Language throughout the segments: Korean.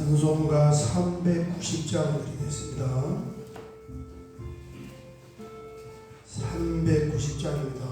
찬송가 390장 드리겠습니다. 390장입니다.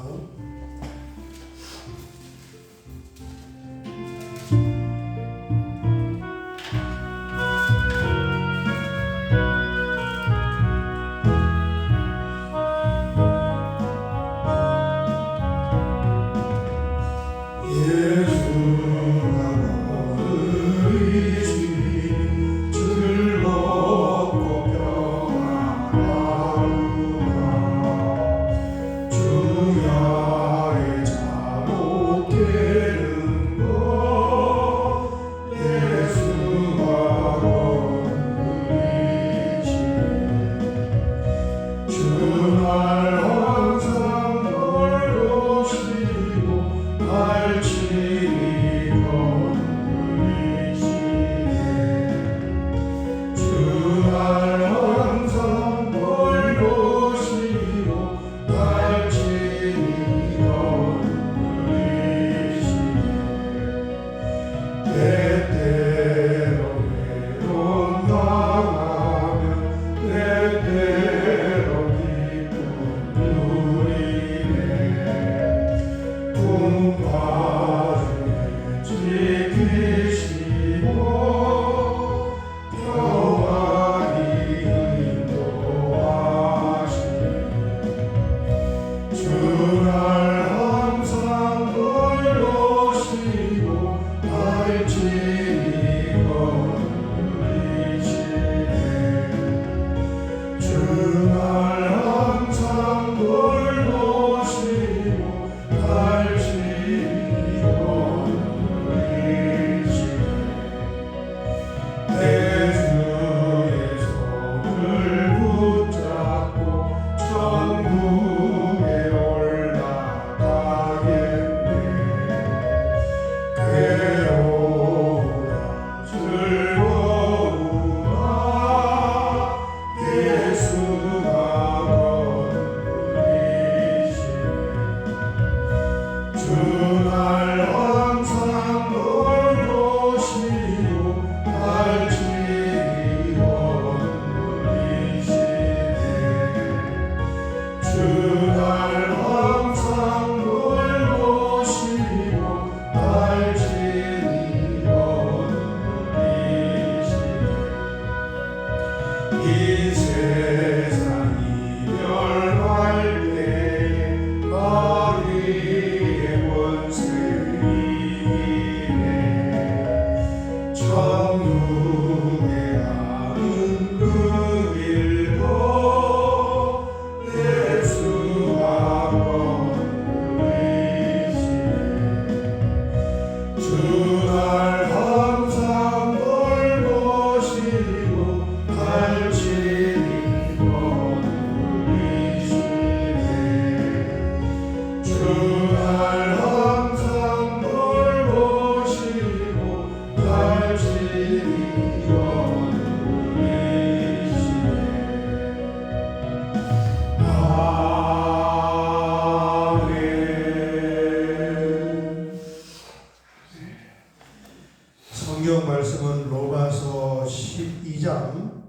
성경 말씀은 로마서 12장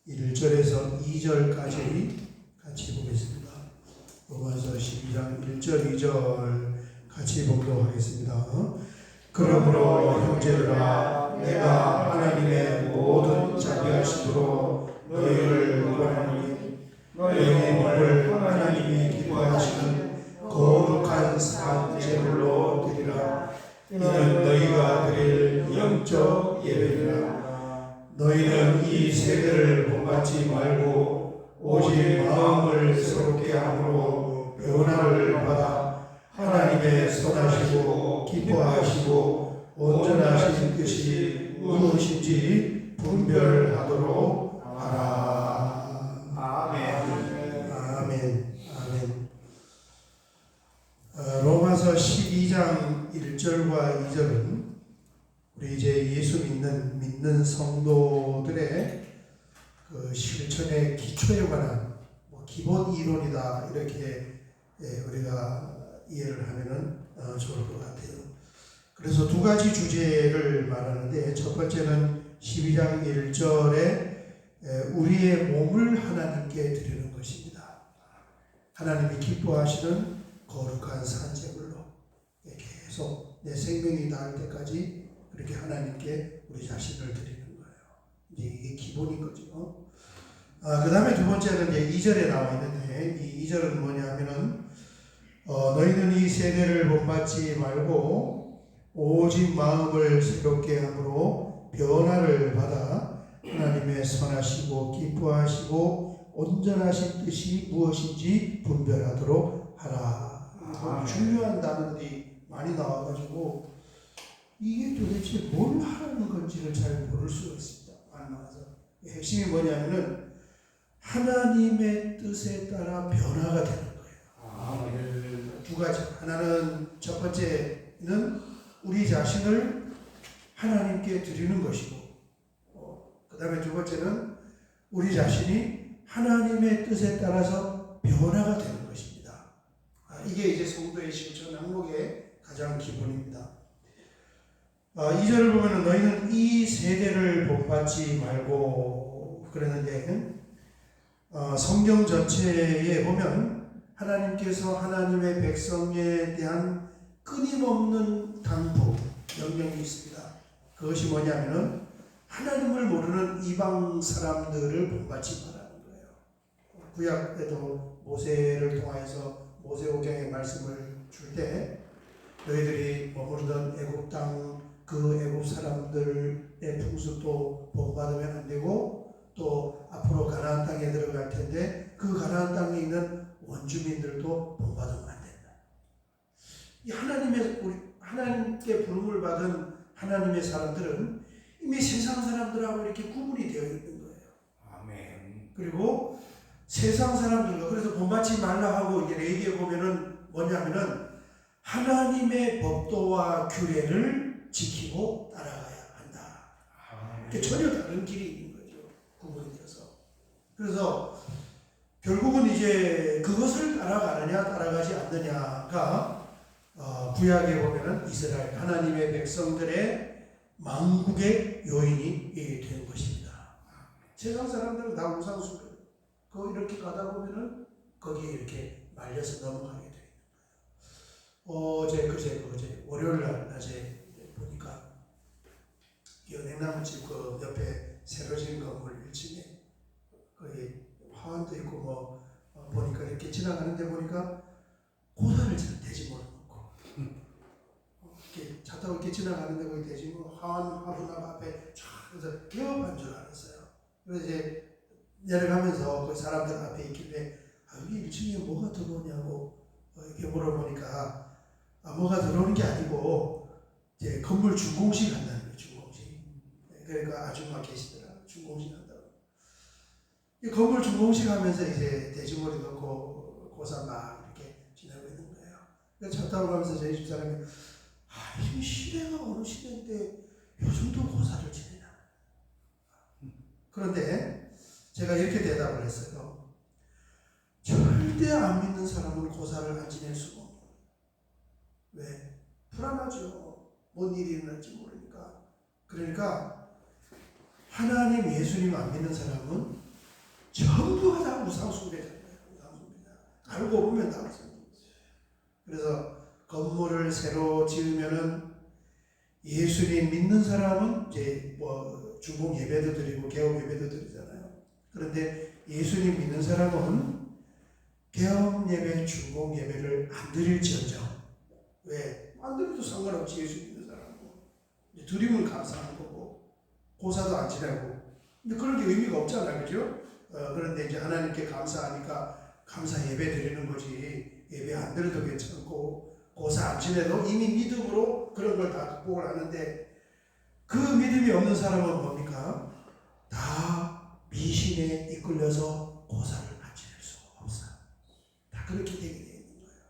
1절에서 2절까지 같이 보겠습니다. 로마서 12장 1절 2절 같이 보도록 하겠습니다. 그러므로 형제들아 내가 하나님의 모든 자비하심으로 너희를 구하노니 너희의 몸을 하나님이 기뻐하시는 거룩한 산 제물로 드리라. 이는 너희가 드릴 영적 예배니라. 너희는 이 세대를 본받지 말고 오직 마음을 새롭게 함으로 변화를 받아 하나님의 선하시고 기뻐하시고 온전하신 뜻이 무엇인지 분별하도록 하라. 아멘. 아멘. 아멘. 로마서 12장 1절과 2절은 우리 이제 예수 믿는 성도들의 그 실천의 기초에 관한 기본 이론이다 이렇게 우리가 이해를 하면은 좋을 것 같아요. 그래서 두 가지 주제를 말하는데 첫 번째는 12장 1절에 우리의 몸을 하나님께 드리는 것입니다. 하나님이 기뻐하시는 거룩한 산제물로 계속 내 생명이 닿을 때까지 그렇게 하나님께 우리 자신을 드리는 거예요. 이제 이게 기본인 거죠. 그 다음에 두 번째는 이제 2절에 나와 있는데, 이 2절은 뭐냐 하면은, 너희는 이 세대를 본받지 말고 오직 마음을 새롭게 함으로 변화를 받아 하나님의 선하시고 기뻐하시고 온전하신 뜻이 무엇인지 분별하도록 하라. 중요한 단어들이 많이 나와가지고 이게 도대체 뭘 하라는 건지를 잘 모를 수가 있습니다. 안 나와서. 핵심이 뭐냐면은 하나님의 뜻에 따라 변화가 되는 거예요. 두 가지. 하나는 첫 번째는 우리 자신을 하나님께 드리는 것이고, 그 다음에 두 번째는 우리 자신이 하나님의 뜻에 따라서 변화가 되는 것입니다. 이게 이제 성도의 실천 항목의 가장 기본입니다. 2절을 보면 너희는 이 세대를 본받지 말고 그랬는데, 성경 전체에 보면 하나님께서 하나님의 백성에 대한 끊임없는 당부, 명령이 있습니다. 그것이 뭐냐면은 하나님을 모르는 이방 사람들을 본받지 말라는 거예요. 구약에도 모세를 통하여서 모세오경의 말씀을 줄 때 너희들이 머무르던 애굽 땅, 그 애굽 사람들의 풍습도 본받으면 안 되고, 또 앞으로 가나안 땅에 들어갈 텐데 그 가나안 땅에 있는 원주민들도 본받으면 안 된다. 이 하나님께 부름을 받은 하나님의 사람들은 이미 세상 사람들하고 이렇게 구분이 되어 있는 거예요. 아멘. 그리고 세상 사람들과, 그래서 본받지 말라 하고 이제 레위기에 보면은 뭐냐면은 하나님의 법도와 규례를 지키고 따라가야 한다. 이게 전혀 다른 길이 있는 거죠. 구분이 되어서. 그래서 결국은 이제 그것을 따라가느냐 따라가지 않느냐가 구약에 보면은 이스라엘 하나님의 백성들의 망국의 요인이 된 것입니다. 세상 사람들은 다 우상숭배. 그 이렇게 가다 보면은 거기에 이렇게 말려서 넘어가게 돼요. 어제 월요일 날 낮에 보니까 연행나무집 그 옆에 새로 지은 건물 1층에 거기 화환도 있고 뭐 보니까 이렇게 지나가는데 보니까 고사를 돼지머리 놓고 이렇게 차 타고 이렇게 지나가는데 거기 돼지머리 화분나무 앞에 쫙 그래서 개업한 줄 알았어요. 그래서 이제 내려가면서 그 사람들 앞에 있길래 여기 1층에 뭐가 들어오냐고 이렇게 물어보니까 뭐가 들어오는 게 아니고 이제 건물 준공식 한다는 거예요. 준공식. 그러니까 아줌마 계시더라. 준공식 한다고. 이 건물 준공식 하면서 이제 돼지머리 넣고 고사 막 이렇게 지내고 있는 거예요. 그래서 차 타고 가면서 저희 집사람이 이 시대가 어느 시대인데 요즘도 고사를 지내냐. 그런데 제가 이렇게 대답을 했어요. 절대 안 믿는 사람은 고사를 안 지낼 수가 없는 거예요. 왜? 불안하죠. 뭔 일이 일어날지 모르니까. 그러니까 하나님, 예수님 안 믿는 사람은 전부가 다 우상숭배자예요. 우상숭배자. 알고 보면 다 우상숭배자. 그래서 건물을 새로 지으면은 예수님 믿는 사람은 이제 뭐 중공 예배도 드리고 개업 예배도 드리잖아요. 그런데 예수님 믿는 사람은 개업 예배, 중공 예배를 안 드릴지언정. 왜? 안 드려도 상관없지. 예수 믿는 사람은 드리면 감사한 거고 고사도 안 지내고. 근데 그런 게 의미가 없잖아요, 그죠? 그런데 이제 하나님께 감사하니까 감사 예배 드리는 거지. 예배 안 드려도 괜찮고 고사 안 지내도 이미 믿음으로 그런 걸 다 극복을 하는데, 그 믿음이 없는 사람은 뭡니까? 다 미신에 이끌려서 고사를 안 지낼 수가 없어요. 다 그렇게 되게 되어 있는 거예요.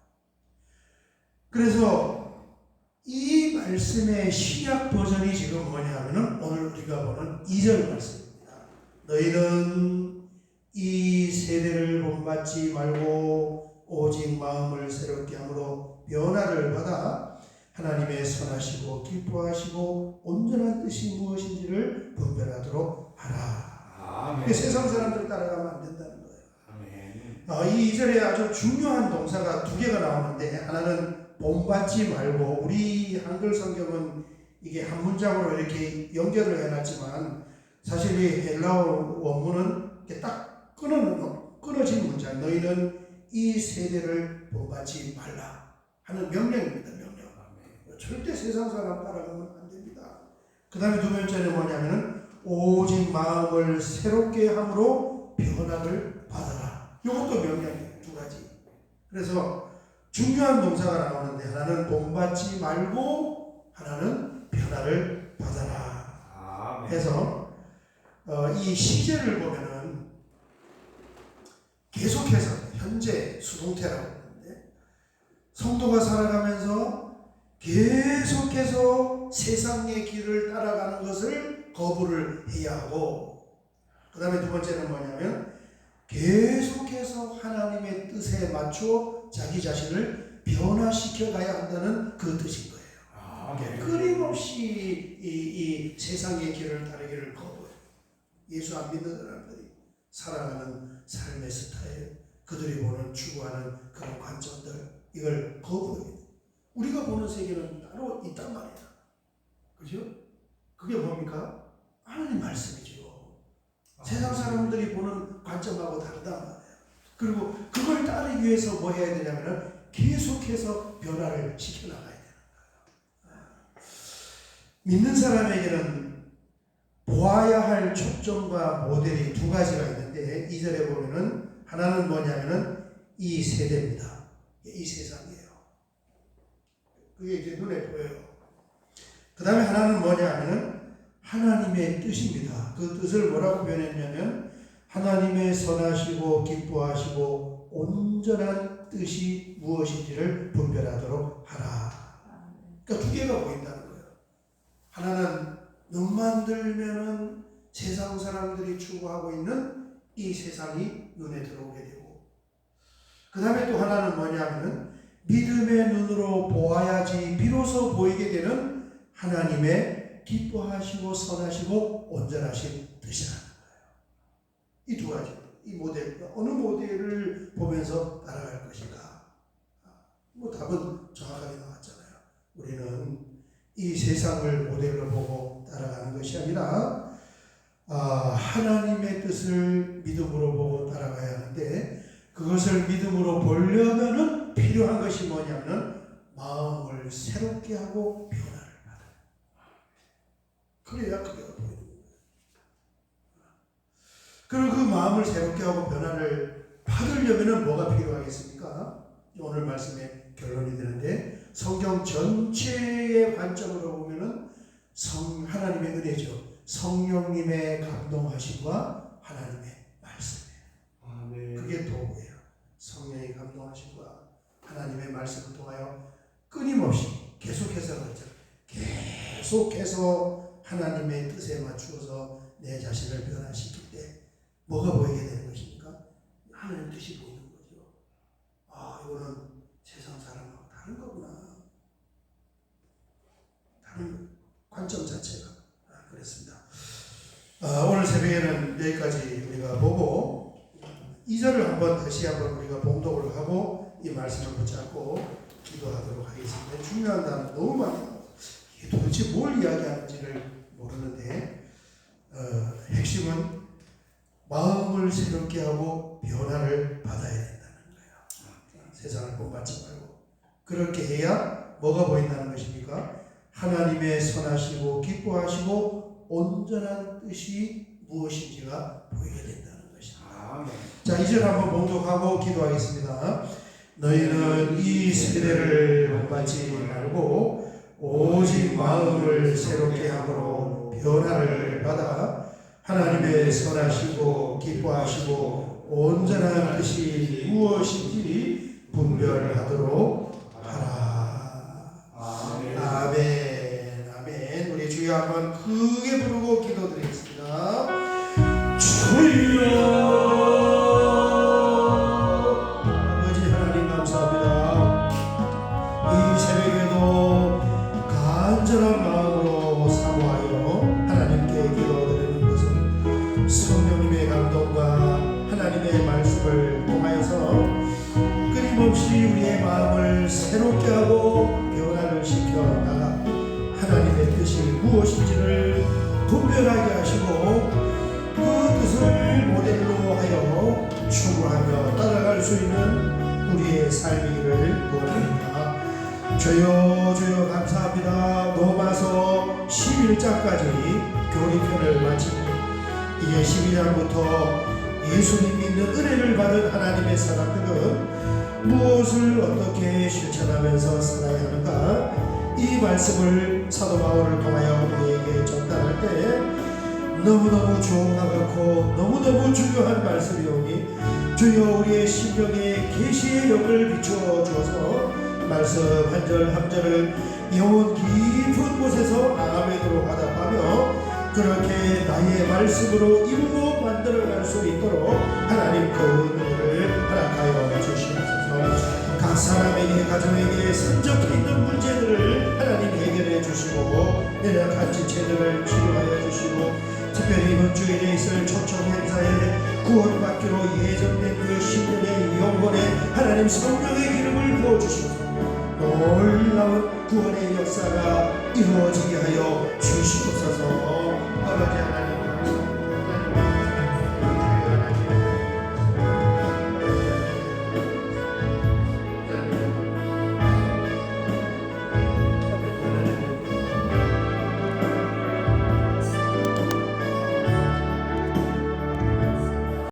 그래서 이 말씀의 신약 버전이 지금 뭐냐 하면은 오늘 우리가 보는 2절 말씀입니다. 너희는 이 세대를 본받지 말고 오직 마음을 새롭게 함으로 변화를 받아 하나님의 선하시고 기뻐하시고 온전한 뜻이 무엇인지를 분별하도록 하라. 세상 사람들 따라가면 안 된다는 거예요. 이 2절에 아주 중요한 동사가 두 개가 나오는데, 하나는 본받지 말고, 우리 한글 성경은 이게 한 문장으로 이렇게 연결을 해놨지만 사실 이 헬라어 원문은 이렇게 딱 끊어진 문장, 너희는 이 세대를 본받지 말라 하는 명령입니다. 명령. 절대 세상 사람 따라가면 안 됩니다. 그 다음에 두 번째는 뭐냐면은 오직 마음을 새롭게 함으로 변화를 받아라. 이것도 명령이에요. 두 가지. 그래서 중요한 동사가 나오는데, 하나는 본받지 말고 하나는 변화를 받아라. 그래서 이 시제를 보면은 계속해서 현재 수동태라고 하는데, 성도가 살아가면서 계속해서 세상의 길을 따라가는 것을 거부를 해야 하고, 그 다음에 두 번째는 뭐냐면 계속해서 하나님의 뜻에 맞춰 자기 자신을 변화시켜 가야 한다는 그 뜻인 거예요. 끊임없이 이 세상의 길을 따르기를 거부해요. 예수 안 믿는 사람들이 살아가는 삶의 스타일, 그들이 보는 추구하는 그런 관점들, 이걸 거부해요. 우리가 보는 세계는 따로 있단 말이야. 그죠? 그게 뭡니까? 하나님 말씀이죠. 세상 사람들이 보는 관점하고 다르단 말이에요. 그리고 그걸 따르기 위해서 뭐 해야 되냐면은 계속해서 변화를 시켜나가야 되는 거예요. 믿는 사람에게는 보아야 할 초점과 모델이 두 가지가 있는데, 2절에 보면은 하나는 뭐냐면은 이 세대입니다. 이 세상이에요. 그게 이제 눈에 보여요. 그 다음에 하나는 뭐냐면은 하나님의 뜻입니다. 그 뜻을 뭐라고 표현했냐면 하나님의 선하시고 기뻐하시고 온전한 뜻이 무엇인지를 분별하도록 하라. 그러니까 두 개가 보인다는 거예요. 하나는 눈만 들면은 세상 사람들이 추구하고 있는 이 세상이 눈에 들어오게 되고, 그 다음에 또 하나는 뭐냐면은 믿음의 눈으로 보아야지 비로소 보이게 되는 하나님의 기뻐하시고 선하시고 온전하신 뜻이라는 거예요. 이 두 가지, 이 모델, 어느 모델을 보면서 따라갈 것인가? 뭐 답은 정확하게 나왔잖아요. 우리는 이 세상을 모델로 보고 따라가는 것이 아니라 하나님의 뜻을 믿음으로 보고 따라가야 하는데, 그것을 믿음으로 보려면은 필요한 것이 뭐냐면 마음을 새롭게 하고 변화를 받아요. 그래야 그게 보이는 거예요. 그리고 그 마음을 새롭게 하고 변화를 받으려면은 뭐가 필요하겠습니까? 오늘 말씀의 결론이 되는데, 성경 전체의 관점으로 보면은 하나님의 은혜죠. 성령님의 감동하심과 하나님의 말씀이에요. 그게 도구예요. 성령의 감동하심과 하나님의 말씀을 통하여 끊임없이 계속해서 하나님의 뜻에 맞추어서 내 자신을 변화시킬 때 뭐가 보이게 되는 것입니까? 하나님의 뜻이 보이는 거죠. 이거는 세상 사람하고 다른 거구나. 다른 관점 자체가 그랬습니다. 오늘 새벽에는 여기까지 우리가 보고 2절을 다시 한번 우리가 봉독을 하고 이 말씀을 붙잡고 기도하도록 하겠습니다. 중요한 단어 너무 많아요. 이게 도대체 뭘 이야기하는지를 모르는데, 핵심은 마음을 새롭게 하고 변화를 받아야 된다는 거예요. 세상을 본받지 말고. 그렇게 해야 뭐가 보인다는 것입니까? 하나님의 선하시고 기뻐하시고 온전한 뜻이 무엇인지가 보이게 된다는 것입니다. 자, 2절 한번 봉독하고 기도하겠습니다. 너희는 이 세대를 본받지 말고 오직 마음을 새롭게 함으로 변화를 받아 하나님의 선하시고 기뻐하시고 온전한 뜻이 무엇인지 분별하도록 하라. 아멘. 아멘. 우리 주여 한번 크게 부르고 기도드리겠습니다. 주여. 아버지 하나님 감사합니다. 이 새벽에도 끊임없이 우리의 마음을 새롭게 하고 변화를 시켜 나가 하나님의 뜻이 무엇인지를 분별하게 하시고 그 뜻을 모델로 하여 추구하며 따라갈 수 있는 우리의 삶이기를 원합니다. 주여 주여 감사합니다. 로마서 11장까지 교리편을 마칩니다. 이제 12장부터 예수님 믿는 은혜를 받은 하나님의 사람들은 무엇을 어떻게 실천하면서 살아야 하는가, 이 말씀을 사도 바울을 통하여 우리에게 전달할 때 너무너무 좋은 것 같고 너무너무 중요한 말씀이오니 주여 우리의 심령에 계시의 영을 비추어 주어서 말씀 한 절 한 절을 영혼 깊은 곳에서 아멘으로 화답하며 그렇게 나의 말씀으로 이루고 만들어갈 수 있도록 하나님 그 은혜를 허락하여 주시옵소서. 각 사람에게 가정에게 산적해 있는 문제들을 하나님 해결해 주시고 연약한 지체들을 치료하여 주시고 특별히 이번 주일에 있을 초청 행사에 구원받기로 예정된 그 신령의 영혼에 하나님 성령의 기름을 부어주시옵소서. 놀라운 구원의 역사가 이루어지게 하여 주시옵소서. 아버지 하나님